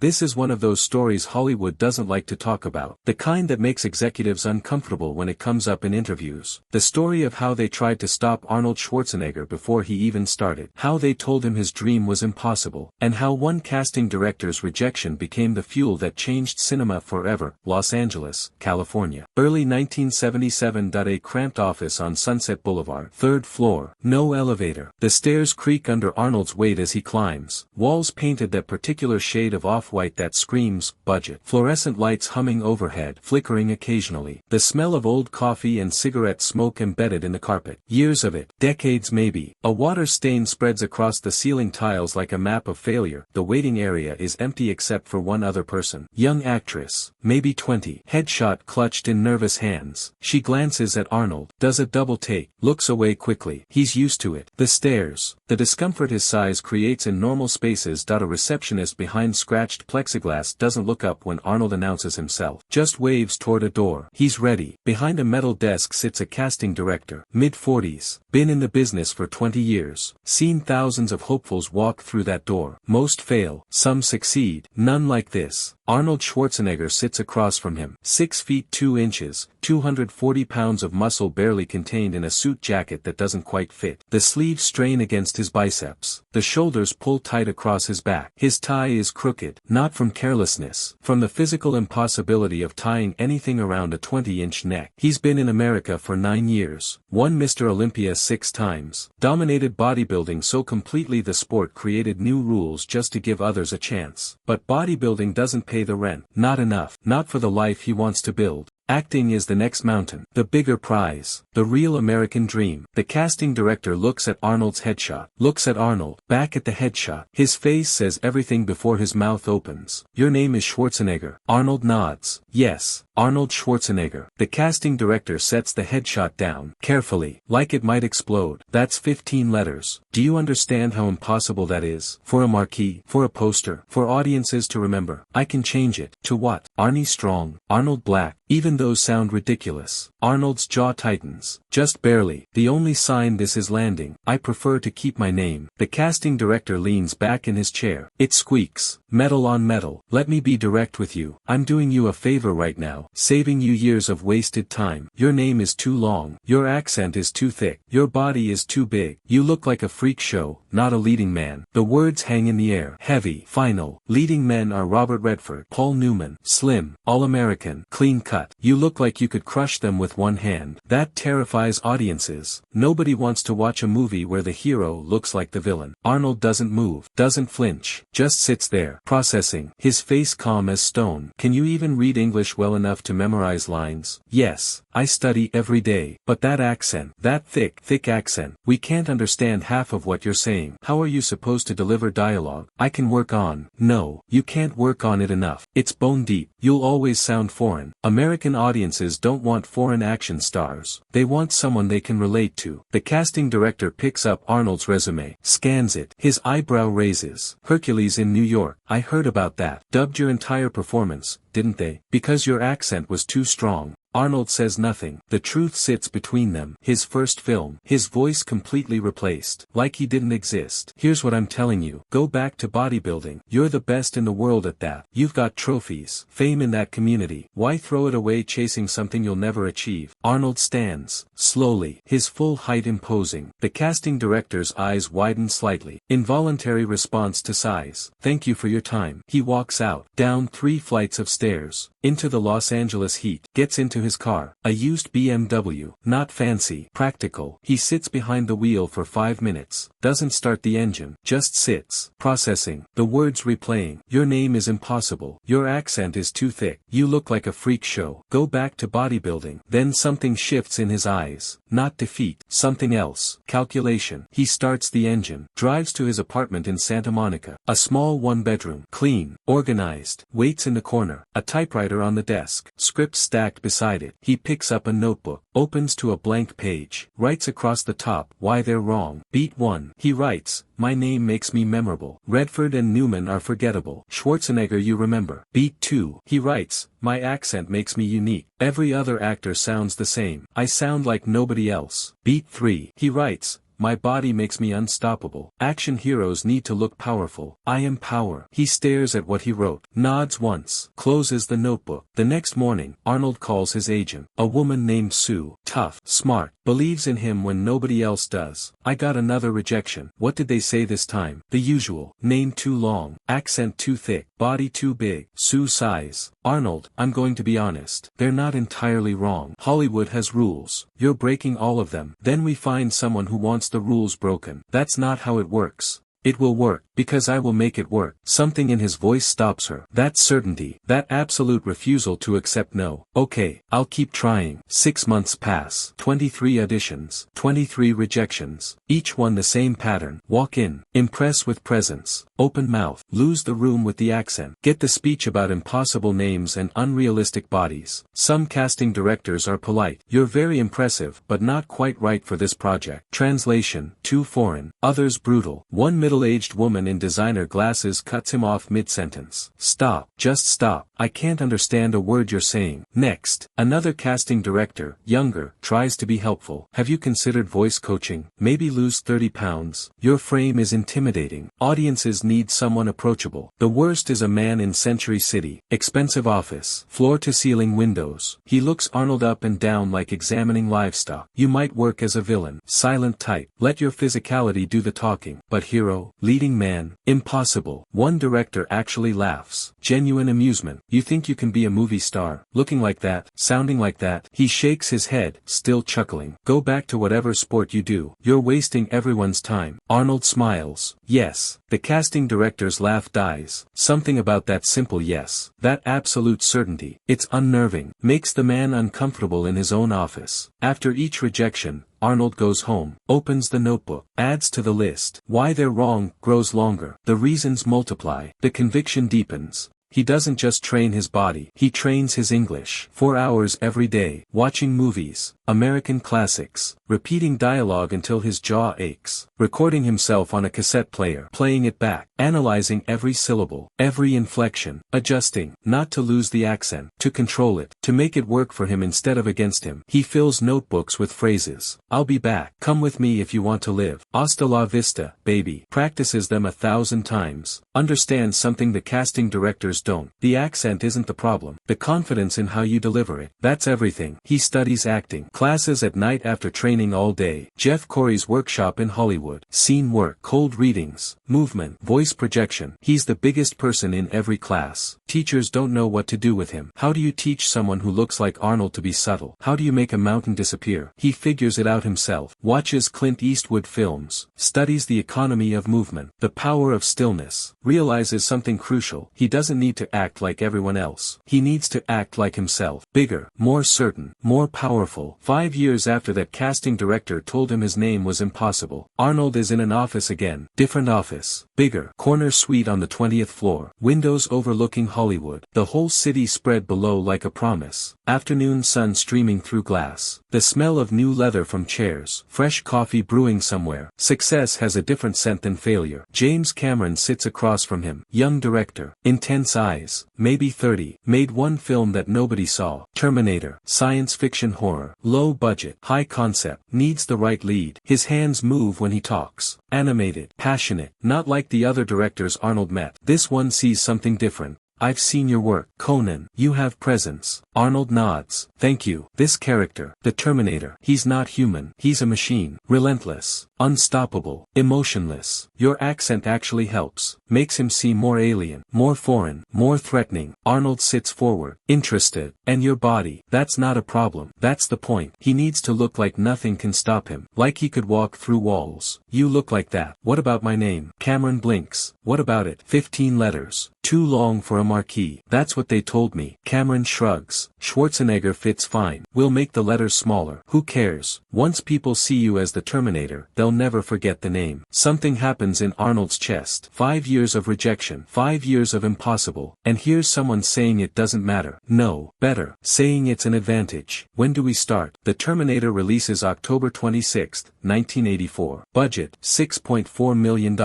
This is one of those stories Hollywood doesn't like to talk about. The kind that makes executives uncomfortable when it comes up in interviews. The story of how they tried to stop Arnold Schwarzenegger before he even started. How they told him his dream was impossible. And how one casting director's rejection became the fuel that changed cinema forever. Los Angeles, California. Early 1977. A cramped office on Sunset Boulevard. Third floor. No elevator. The stairs creak under Arnold's weight as he climbs. Walls painted that particular shade of off-white that screams, budget. Fluorescent lights humming overhead, flickering occasionally. The smell of old coffee and cigarette smoke embedded in the carpet. Years of it. Decades maybe. A water stain spreads across the ceiling tiles like a map of failure. The waiting area is empty except for one other person. Young actress. Maybe 20. Headshot clutched in nervous hands. She glances at Arnold. Does a double take. Looks away quickly. He's used to it. The stairs. The discomfort his size creates in normal spaces. A receptionist behind scratched plexiglass doesn't look up when Arnold announces himself. Just waves toward a door. He's ready. Behind a metal desk sits a casting director. Mid-40s. Been in the business for 20 years. Seen thousands of hopefuls walk through that door. Most fail. Some succeed. None like this. Arnold Schwarzenegger sits across from him. 6 feet 2 inches, 240 pounds of muscle barely contained in a suit jacket that doesn't quite fit. The sleeves strain against his biceps. The shoulders pull tight across his back. His tie is crooked, not from carelessness, from the physical impossibility of tying anything around a 20-inch neck. He's been in America for 9 years. Won Mr. Olympia 6 times. Dominated bodybuilding so completely the sport created new rules just to give others a chance. But bodybuilding doesn't pay the rent. Not enough. Not for the life he wants to build. Acting is the next mountain. The bigger prize. The real American dream. The casting director looks at Arnold's headshot. Looks at Arnold. Back at the headshot. His face says everything before his mouth opens. Your name is Schwarzenegger. Arnold nods. Yes, Arnold Schwarzenegger. The casting director sets the headshot down. Carefully. Like it might explode. That's 15 letters. Do you understand how impossible that is? For a marquee. For a poster. For audiences to remember. I can change it. To what? Arnie Strong. Arnold Black. Even those sound ridiculous. Arnold's jaw tightens. Just barely. The only sign this is landing. I prefer to keep my name. The casting director leans back in his chair. It squeaks. Metal on metal. Let me be direct with you. I'm doing you a favor right now. Saving you years of wasted time. Your name is too long. Your accent is too thick. Your body is too big. You look like a freak show, not a leading man. The words hang in the air. Heavy. Final. Leading men are Robert Redford. Paul Newman. Slim. All-American. Clean cut. You look like you could crush them with one hand. That terrifies audiences. Nobody wants to watch a movie where the hero looks like the villain. Arnold doesn't move. Doesn't flinch. Just sits there. Processing. His face calm as stone. Can you even read English well enough to memorize lines? Yes. I study every day. But that accent. That thick accent. We can't understand half of what you're saying. How are you supposed to deliver dialogue? I can work on. No. You can't work on it enough. It's bone deep. You'll always sound foreign. American audiences don't want foreign action stars. They want someone they can relate to. The casting director picks up Arnold's resume. Scans it. His eyebrow raises. Hercules in New York. I heard about that. Dubbed your entire performance, didn't they? Because your accent was too strong. Arnold says nothing. The truth sits between them. His first film. His voice completely replaced. Like he didn't exist. Here's what I'm telling you. Go back to bodybuilding. You're the best in the world at that. You've got trophies. Fame in that community. Why throw it away chasing something you'll never achieve? Arnold stands. Slowly. His full height imposing. The casting director's eyes widen slightly. Involuntary response to size. Thank you for your time. He walks out. Down 3 flights of stairs. Into the Los Angeles heat. Gets into his car. A used BMW. Not fancy. Practical. He sits behind the wheel for 5 minutes. Doesn't start the engine. Just sits. Processing. The words replaying. Your name is impossible. Your accent is too thick. You look like a freak show. Go back to bodybuilding. Then something shifts in his eyes. Not defeat. Something else. Calculation. He starts the engine. Drives to his apartment in Santa Monica. A small 1-bedroom. Clean. Organized. Waits in the corner. A typewriter on the desk. Scripts stacked beside it. He picks up a notebook. Opens to a blank page. Writes across the top. Why they're wrong. Beat 1. He writes. My name makes me memorable. Redford and Newman are forgettable. Schwarzenegger you remember. Beat 2. He writes. My accent makes me unique. Every other actor sounds the same. I sound like nobody else. Beat 3. He writes. My body makes me unstoppable. Action heroes need to look powerful. I am power. He stares at what he wrote, nods once, closes the notebook. The next morning, Arnold calls his agent. A woman named Sue, tough, smart, believes in him when nobody else does. I got another rejection. What did they say this time? The usual. Name too long, accent too thick, body too big. Sue sighs. Arnold, I'm going to be honest. They're not entirely wrong. Hollywood has rules. You're breaking all of them. Then we find someone who wants the rules broken. That's not how it works. It will work, because I will make it work. Something in his voice stops her. That certainty, that absolute refusal to accept no. Okay, I'll keep trying. 6 months pass. 23 auditions. 23 rejections. Each one the same pattern. Walk in. Impress with presence. Open mouth. Lose the room with the accent. Get the speech about impossible names and unrealistic bodies. Some casting directors are polite. You're very impressive, but not quite right for this project. Translation, too foreign. Others brutal. One middle-aged woman in designer glasses cuts him off mid-sentence. Stop. Just stop. I can't understand a word you're saying. Next. Another casting director, younger, tries to be helpful. Have you considered voice coaching? Maybe lose 30 pounds. Your frame is intimidating. Audiences need someone approachable. The worst is a man in Century City. Expensive office. Floor-to-ceiling windows. He looks Arnold up and down like examining livestock. You might work as a villain. Silent type. Let your physicality do the talking. But hero, leading man, impossible. One director actually laughs. Genuine amusement. You think you can be a movie star, looking like that, sounding like that? He shakes his head, still chuckling. Go back to whatever sport you do. You're wasting everyone's time. Arnold smiles. Yes. The casting director's laugh dies. Something about that simple yes, that absolute certainty, it's unnerving, makes the man uncomfortable in his own office. After each rejection, Arnold goes home, opens the notebook, adds to the list. Why they're wrong grows longer. The reasons multiply. The conviction deepens. He doesn't just train his body, he trains his English. 4 hours every day, watching movies, American classics, repeating dialogue until his jaw aches, recording himself on a cassette player, playing it back, analyzing every syllable, every inflection, adjusting, not to lose the accent, to control it, to make it work for him instead of against him. He fills notebooks with phrases. I'll be back. Come with me if you want to live. Hasta la vista, baby. Practices them 1,000 times. Understands something the casting directors don't. The accent isn't the problem. The confidence in how you deliver it. That's everything. He studies acting. Classes at night after training all day. Jeff Corey's workshop in Hollywood. Scene work. Cold readings. Movement. Voice projection. He's the biggest person in every class. Teachers don't know what to do with him. How do you teach someone who looks like Arnold to be subtle? How do you make a mountain disappear? He figures it out himself. Watches Clint Eastwood films. Studies the economy of movement. The power of stillness. Realizes something crucial. He doesn't need to act like everyone else. He needs to act like himself. Bigger, more certain, more powerful. 5 years after that casting director told him his name was impossible, Arnold is in an office again. Different office. Bigger. Corner suite on the 20th floor. Windows overlooking Hollywood. The whole city spread below like a promise. Afternoon sun streaming through glass. The smell of new leather from chairs. Fresh coffee brewing somewhere. Success has a different scent than failure. James Cameron sits across from him. Young director. Intense eyes. Maybe 30. Made one film that nobody saw. Terminator. Science fiction horror. Low budget. High concept. Needs the right lead. His hands move when he talks. Animated. Passionate. Not like the other directors Arnold met. This one sees something different. I've seen your work. Conan. You have presence. Arnold nods. Thank you. This character, the Terminator, he's not human. He's a machine. Relentless. Unstoppable. Emotionless. Your accent actually helps. Makes him seem more alien. More foreign. More threatening. Arnold sits forward. Interested. And your body. That's not a problem. That's the point. He needs to look like nothing can stop him. Like he could walk through walls. You look like that. What about my name? Cameron blinks. What about it? 15 letters. Too long for a marquee. That's what they told me. Cameron shrugs. Schwarzenegger fits fine. We'll make the letters smaller. Who cares? Once people see you as the Terminator, they'll never forget the name. Something happens in Arnold's chest. 5 years of rejection. 5 years of impossible. And here's someone saying it doesn't matter. No, better. Saying it's an advantage. When do we start? The Terminator releases October 26, 1984. Budget, $6.4 million.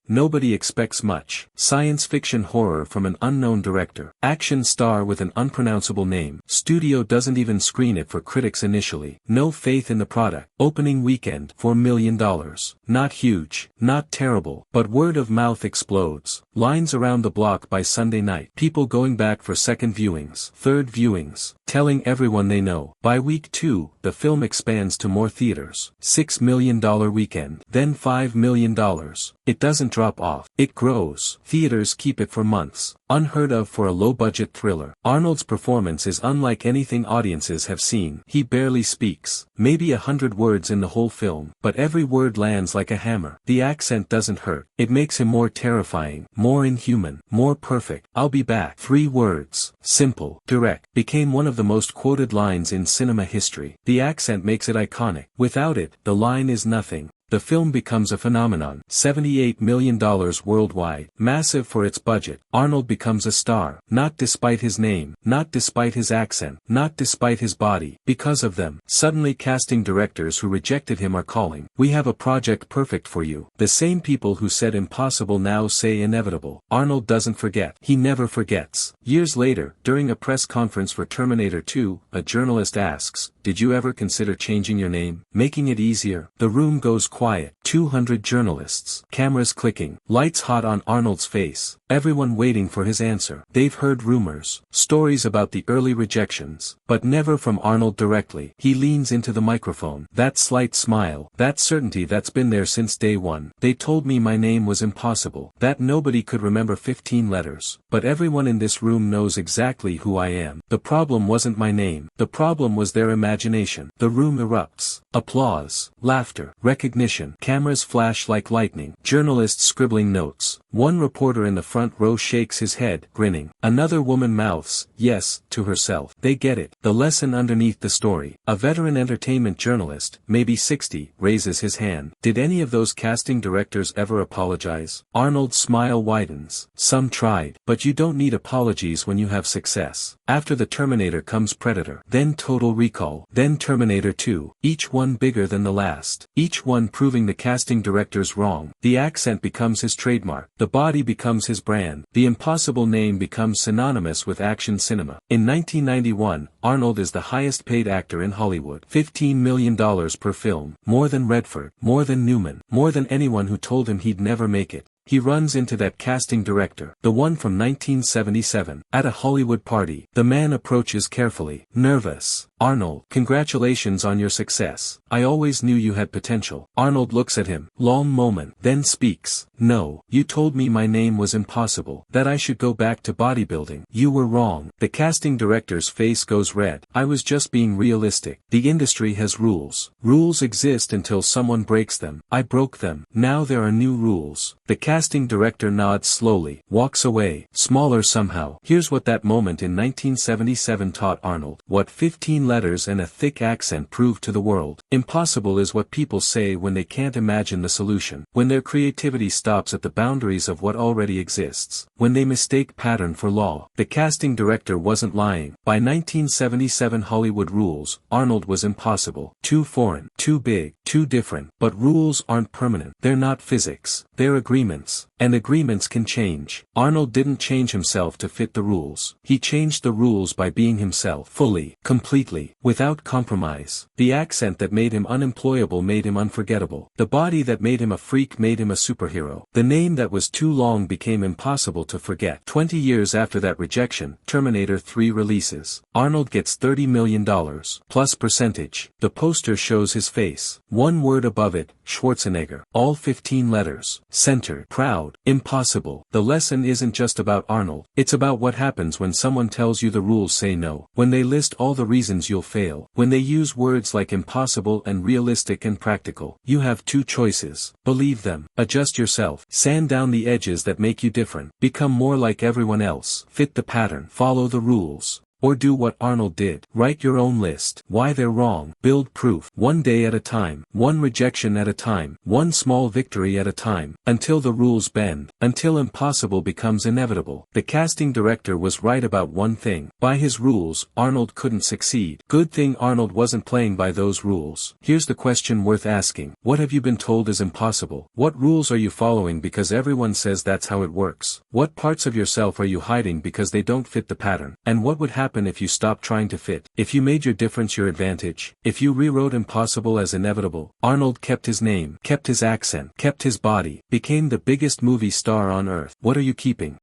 Nobody expects much. Science fiction horror from an unknown unknown director. Action star with an unpronounceable name. Studio doesn't even screen it for critics initially. No faith in the product. Opening weekend, $4 million. Not huge, not terrible, but word of mouth explodes. Lines around the block by Sunday night. People going back for second viewings, third viewings, telling everyone they know. By week 2, the film expands to more theaters. $6 million weekend. Then $5 million. It doesn't drop off. It grows. Theaters keep it for months. Unheard of for a low-budget thriller. Arnold's performance is unlike anything audiences have seen. He barely speaks. Maybe 100 words in the whole film, but every word lands like a hammer. The accent doesn't hurt. It makes him more terrifying, more inhuman, more perfect. "I'll be back." 3 words. Simple, direct. Became one of the most quoted lines in cinema history. The accent makes it iconic. Without it, the line is nothing. The film becomes a phenomenon. $78 million worldwide. Massive for its budget. Arnold becomes a star. Not despite his name. Not despite his accent. Not despite his body. Because of them. Suddenly casting directors who rejected him are calling. "We have a project perfect for you." The same people who said impossible now say inevitable. Arnold doesn't forget. He never forgets. Years later, during a press conference for Terminator 2, a journalist asks, "Did you ever consider changing your name? Making it easier?" The room goes quiet. 200 journalists. Cameras clicking. Lights hot on Arnold's face. Everyone waiting for his answer. They've heard rumors. Stories about the early rejections. But never from Arnold directly. He leans into the microphone. That slight smile. That certainty that's been there since day one. "They told me my name was impossible. That nobody could remember 15 letters. But everyone in this room knows exactly who I am. The problem wasn't my name. The problem was their imagination." The room erupts. Applause. Laughter. Recognition. Cameras flash like lightning. Journalists scribbling notes. One reporter in the front row shakes his head, grinning. Another woman mouths, "Yes," to herself. They get it. The lesson underneath the story. A veteran entertainment journalist, maybe 60, raises his hand. "Did any of those casting directors ever apologize?" Arnold's smile widens. "Some tried. But you don't need apologies when you have success." After the Terminator comes Predator. Then Total Recall. Then Terminator 2. Each one bigger than the last. Each one proving the casting directors wrong. The accent becomes his trademark. The body becomes his brand. The impossible name becomes synonymous with action cinema. In 1991, Arnold is the highest paid actor in Hollywood. $15 million per film. More than Redford. More than Newman. More than anyone who told him he'd never make it. He runs into that casting director, the one from 1977, at a Hollywood party. The man approaches carefully, nervous. "Arnold, congratulations on your success. I always knew you had potential." Arnold looks at him, long moment, then speaks. "No, you told me my name was impossible, that I should go back to bodybuilding. You were wrong." The casting director's face goes red. "I was just being realistic. The industry has rules. Rules exist until someone breaks them. I broke them. Now there are new rules." The casting director nods slowly, walks away, smaller somehow. Here's what that moment in 1977 taught Arnold. What 15 letters and a thick accent proved to the world. Impossible is what people say when they can't imagine the solution. When their creativity stops at the boundaries of what already exists. When they mistake pattern for law. The casting director wasn't lying. By 1977 Hollywood rules, Arnold was impossible. Too foreign, too big, too different. But rules aren't permanent. They're not physics. They're agreements. And agreements can change. Arnold didn't change himself to fit the rules. He changed the rules by being himself. Fully. Completely. Without compromise. The accent that made him unemployable made him unforgettable. The body that made him a freak made him a superhero. The name that was too long became impossible to forget. 20 years after that rejection, Terminator 3 releases. Arnold gets $30 million. Plus percentage. The poster shows his face. One word above it, Schwarzenegger. All 15 letters. Center. Proud. Impossible. The lesson isn't just about Arnold. It's about what happens when someone tells you the rules say no. When they list all the reasons you'll fail. When they use words like impossible and realistic and practical. You have two choices. Believe them. Adjust yourself. Sand down the edges that make you different. Become more like everyone else. Fit the pattern. Follow the rules. Or do what Arnold did. Write your own list. Why they're wrong. Build proof. One day at a time. One rejection at a time. One small victory at a time. Until the rules bend. Until impossible becomes inevitable. The casting director was right about one thing. By his rules, Arnold couldn't succeed. Good thing Arnold wasn't playing by those rules. Here's the question worth asking. What have you been told is impossible? What rules are you following because everyone says that's how it works? What parts of yourself are you hiding because they don't fit the pattern? And what would happen if you stopped trying to fit? If you made your difference your advantage? If you rewrote impossible as inevitable? Arnold kept his name, kept his accent, kept his body, became the biggest movie star on earth. What are you keeping?